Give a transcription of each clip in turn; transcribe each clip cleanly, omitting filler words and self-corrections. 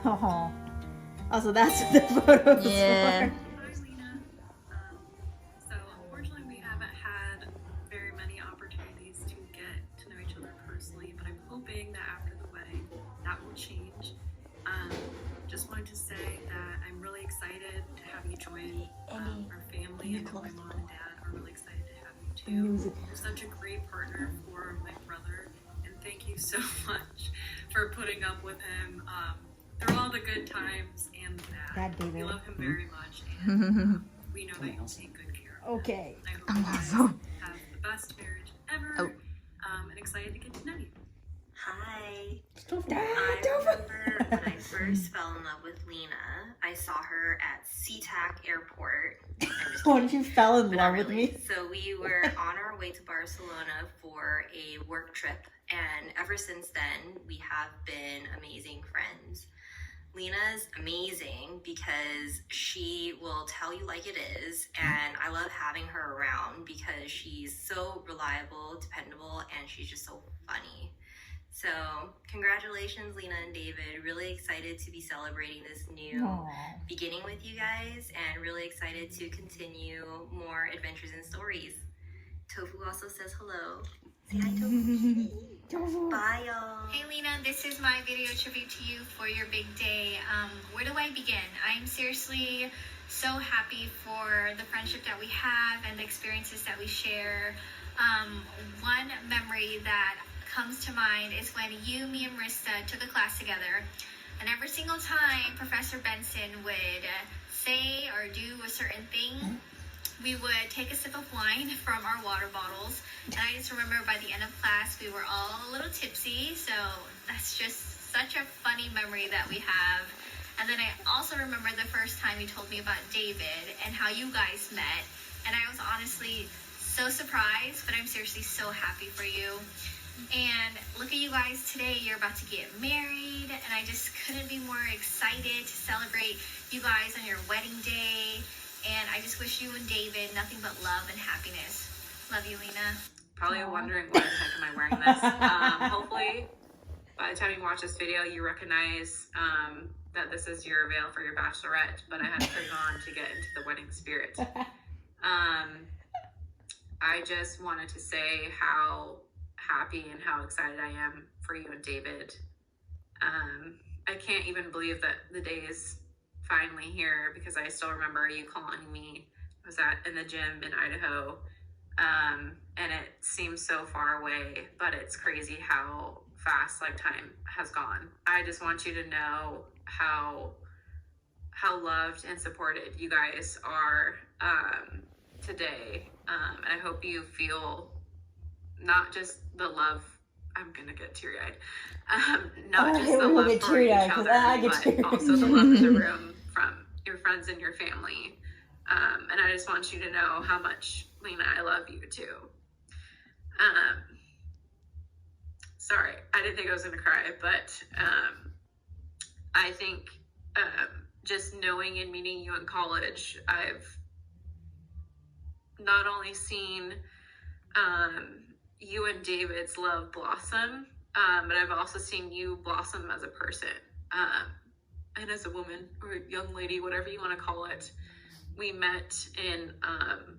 Oh. Also, that's what the photo was Yeah. for. Hi, Lina. So unfortunately, we haven't had very many opportunities to get to know each other personally, but I'm hoping that after the wedding, that will change. Just wanted to say that I'm really excited to have you join our family, and my mom and dad are really excited to have you too. You're such a great partner for my brother, and thank you so much for putting up with him through all the good times and the bad. Bad baby. We love him very much, and we know that you'll take good care of him. Okay. I hope you guys have the best marriage ever, and excited to get to know you. Hi. Ah, I Tofu. remember when I first fell in love with Lina, I saw her at SeaTac Airport. I'm just When kidding, you fell in but love not with really. me. So we were on our way to Barcelona for a work trip, and ever since then, we have been amazing friends. Lina's amazing because she will tell you like it is, and I love having her around because she's so reliable, dependable, and she's just so funny. So congratulations, Lina and David. Really excited to be celebrating this new Aw. beginning with you guys, and really excited to continue more adventures and stories. Tofu also says hello. Say hi, Tofu. Tofu. Bye, y'all. Hey Lina, this is my video tribute to you for your big day. Where do I begin? I'm seriously so happy for the friendship that we have and the experiences that we share. One memory that comes to mind is when you, me, and Marissa took a class together. And every single time Professor Benson would say or do a certain thing, we would take a sip of wine from our water bottles. And I just remember by the end of class, we were all a little tipsy. So that's just such a funny memory that we have. And then I also remember the first time you told me about David and how you guys met. And I was honestly so surprised, but I'm seriously so happy for you. And look at you guys today, you're about to get married, and I just couldn't be more excited to celebrate you guys on your wedding day. And I just wish you and David nothing but love and happiness. Love you, Lina. Probably wondering why the heck am I wearing this. Hopefully, by the time you watch this video, you recognize that this is your veil for your bachelorette, but I had to put it on to get into the wedding spirit. I just wanted to say how happy and how excited I am for you and David. I can't even believe that the day is finally here, because I still remember you calling me. I was in the gym in Idaho, and it seems so far away, but it's crazy how fast like time has gone. I just want you to know how loved and supported you guys are today. And I hope you feel not just the love, I'm gonna get teary-eyed, not just the love for each other, but also the love in the room from your friends and your family. And I just want you to know how much, Lina, I love you too. Sorry, I didn't think I was gonna cry, but I think just knowing and meeting you in college, I've not only seen you and David's love blossom, but I've also seen you blossom as a person, and as a woman or a young lady, whatever you want to call it. We met in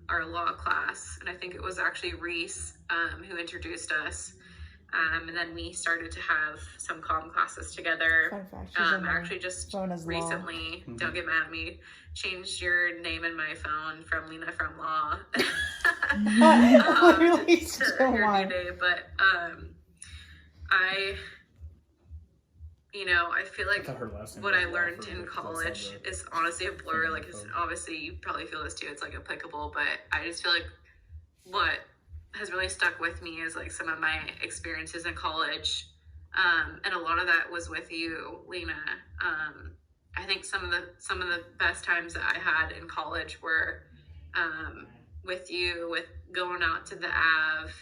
our law class, and I think it was actually Reese who introduced us, and then we started to have some comm classes together. Fun fact, she's in Actually just Jonas Law. recently, don't get mad at me, changed your name in my phone from Lina from Law Literally to still your one. new name. But I feel like what I learned in college is honestly a blur. Like, it's obviously, you probably feel this too, it's like applicable, but I just feel like what has really stuck with me is like some of my experiences in college, and a lot of that was with you, Lina. I think some of the best times that I had in college were with you, with going out to the Ave,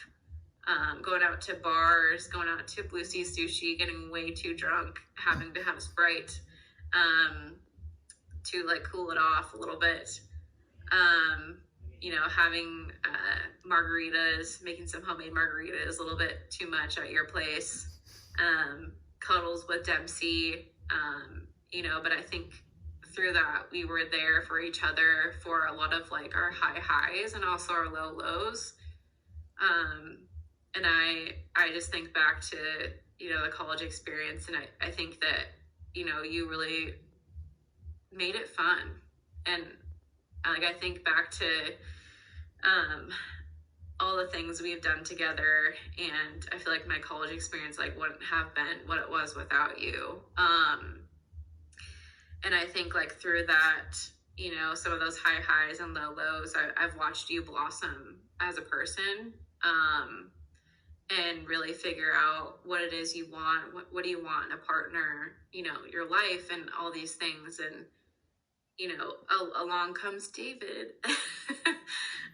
going out to bars, going out to Blue Sea Sushi, getting way too drunk, having to have Sprite to like cool it off a little bit. Having margaritas, making some homemade margaritas a little bit too much at your place, cuddles with Dempsey, you know, but I think through that we were there for each other for a lot of like our high highs and also our low lows. And I just think back to, you know, the college experience, and I think that, you know, you really made it fun. And like I think back to all the things we've done together, and I feel like my college experience like wouldn't have been what it was without you. And I think like through that, you know, some of those high highs and low lows, I've watched you blossom as a person, and really figure out what it is you want. What do you want in a partner, you know, your life and all these things. And, you know, along comes David.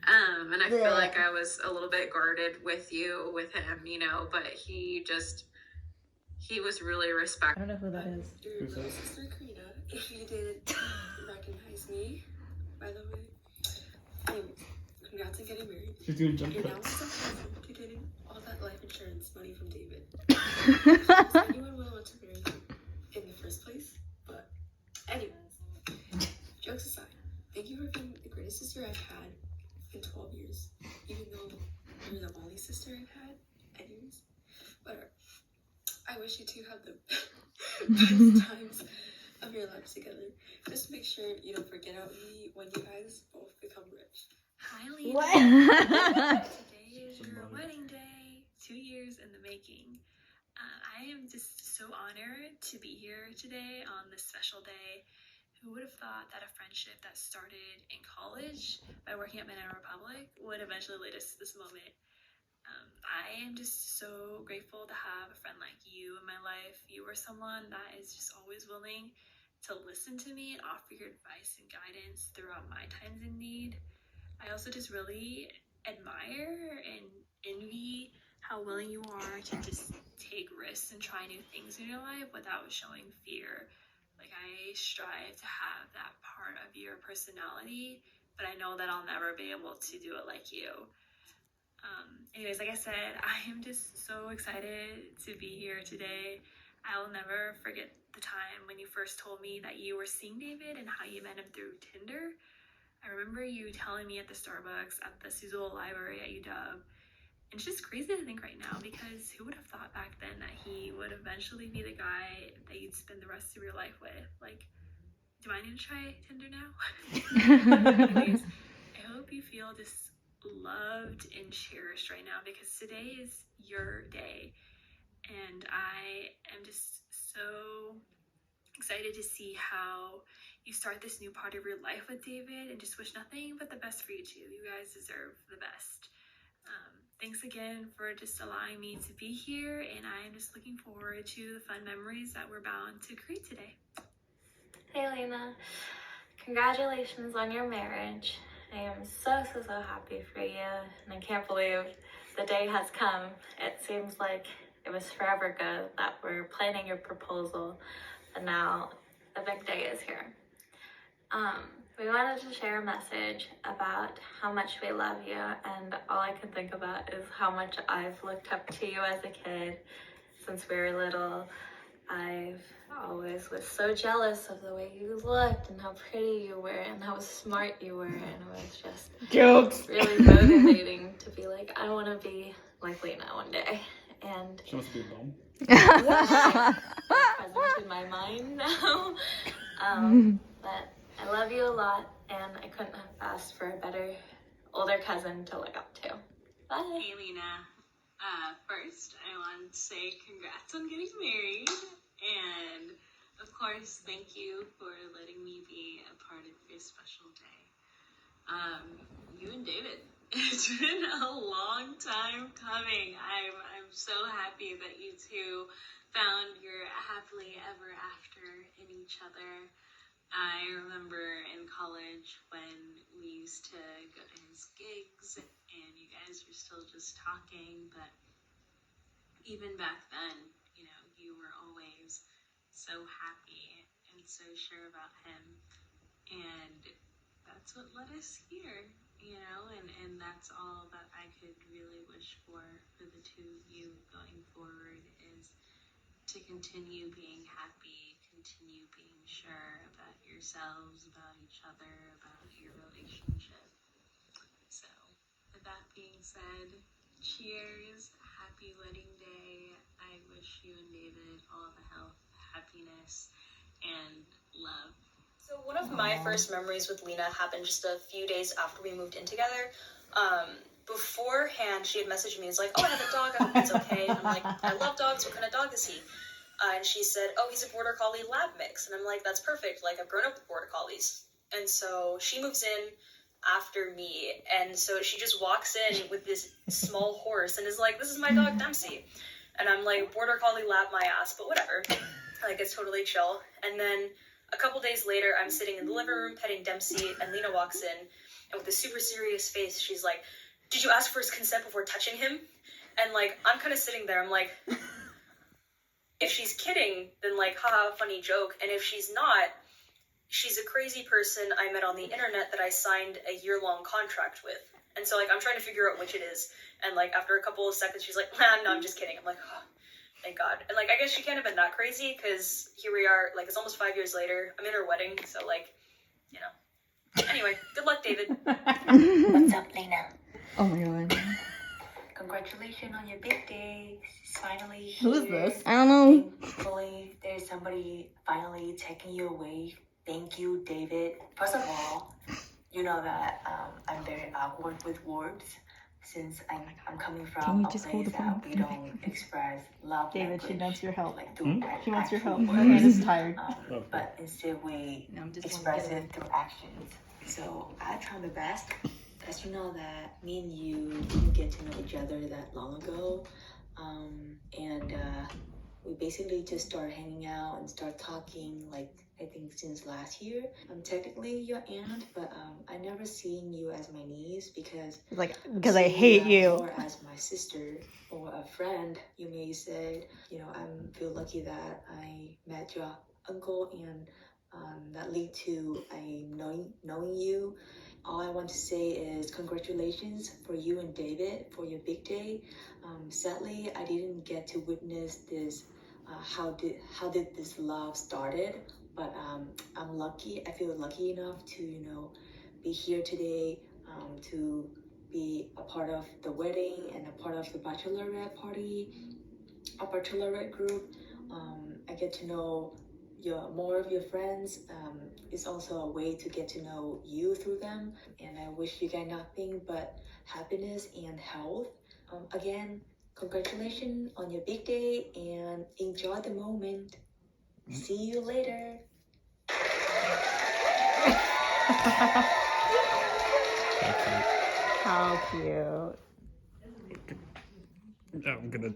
And I feel like I was a little bit guarded with him, you know, but he was really respectful. I don't know who that is. Who's that? Sister Karina. If you didn't recognize me, by the way, congrats on getting married. She's doing jump And now cuts. I'm so present to getting all that life insurance money from David. Does anyone would want to marry him in the first place? But anyways, jokes aside, thank you for being the greatest sister I've had in 12 years, even though you're the only sister I've had. Anyways, whatever. I wish you two have the best times of your lives together. Just make sure you don't forget about me when you guys both become rich. Hi, Lina. What? Today is your wedding day. 2 years in the making. I am just so honored to be here today on this special day. Who would have thought that a friendship that started in college by working at Banana Republic would eventually lead us to this moment? I am just so grateful to have a friend like you in my life. You are someone that is just always willing to listen to me and offer your advice and guidance throughout my times in need. I also just really admire and envy how willing you are to just take risks and try new things in your life without showing fear. Like, I strive to have that part of your personality, but I know that I'll never be able to do it like you. Anyways, like I said, I am just so excited to be here today. I will never forget the time when you first told me that you were seeing David and how you met him through Tinder. I remember you telling me at the Starbucks at the Suzhou Library at UW. And it's just crazy to think right now, because who would have thought back then that he would eventually be the guy that you'd spend the rest of your life with? Like, do I need to try Tinder now? Anyways, I hope you feel just loved and cherished right now, because today is your day. And I am just so excited to see how you start this new part of your life with David, and just wish nothing but the best for you two. You guys deserve the best. Thanks again for just allowing me to be here, and I'm just looking forward to the fun memories that we're bound to create today. Hey Lina, congratulations on your marriage. I am so happy for you, and I can't believe the day has come. It seems like it was forever ago that we're planning your proposal, but now the big day is here. We wanted to share a message about how much we love you, and all I can think about is how much I've looked up to you as a kid since we were little. I've always was so jealous of the way you looked and how pretty you were and how smart you were, and it was just Jokes. really motivating to be like, I want to be like Lina one day. And She wants to be a bum. present in my mind now. But I love you a lot, and I couldn't have asked for a better older cousin to look up to. Bye. Hey Lina, first I want to say congrats on getting married, and of course thank you for letting me be a part of your special day. You and David, it's been a long time coming. I'm so happy that you two found your happily ever after in each other. I remember in college when we used to go to his gigs and you guys were still just talking, but even back then, you know, you were always so happy and so sure about him, and that's what led us here, you know, and that's all that I could really wish for the two of you going forward, is to continue being happy, continue being sure about yourselves, about each other, about your relationship. So, with that being said, cheers, happy wedding day. I wish you and David all the health, happiness, and love. So one of my first memories with Lina happened just a few days after we moved in together. Beforehand, she had messaged me. It's like, oh, I have a dog. I hope it's okay. I'm like, I love dogs. What kind of dog is he? And she said, oh, he's a Border Collie Lab mix. And I'm like, that's perfect. Like, I've grown up with Border Collies. And so she moves in after me. And so she just walks in with this small horse and is like, this is my dog, Dempsey. And I'm like, Border Collie Lab my ass, but whatever. Like, it's totally chill. And then a couple days later, I'm sitting in the living room petting Dempsey, and Lina walks in, and with a super serious face, she's like, did you ask for his consent before touching him? And, like, I'm kind of sitting there, I'm like, if she's kidding, then, like, haha, funny joke. And if she's not, she's a crazy person I met on the internet that I signed a year-long contract with. And so, like, I'm trying to figure out which it is. And, like, after a couple of seconds, she's like, no, I'm just kidding. I'm like, oh, thank God. And, like, I guess she can't have been that crazy, because here we are, like, it's almost 5 years later. I'm in her wedding, so, like, you know. Anyway, good luck, David. What's up, Lina? Oh my god. Congratulations on your big day. It's finally here. Who is this? I don't know. Thankfully, there's somebody finally taking you away. Thank you, David. First of all, you know that I'm very awkward with words since I'm coming Can from you a just hold place the phone? that we don't express love David, she language, wants your help. like through She wants your help. actual Her hand is words. tired. But instead we No, I'm just express wondering. it through actions. So I try my best. As you know that me and you didn't get to know each other that long ago. We basically just started hanging out and start talking, like, I think since last year. I'm technically your aunt, but I never seen you as my niece because Because I hate you. Or as my sister or a friend, you may say. You know, I feel lucky that I met your uncle and that lead to I knowing you. All I want to say is congratulations for you and David for your big day. Sadly, I didn't get to witness this. How did this love started? But I'm lucky. I feel lucky enough to be here today, to be a part of the wedding and a part of the bachelorette party, a bachelorette group. I get to know more of your friends. It's also a way to get to know you through them, and I wish you guys nothing but happiness and health. Again, congratulations on your big day and enjoy the moment. See you later. How cute. I'm gonna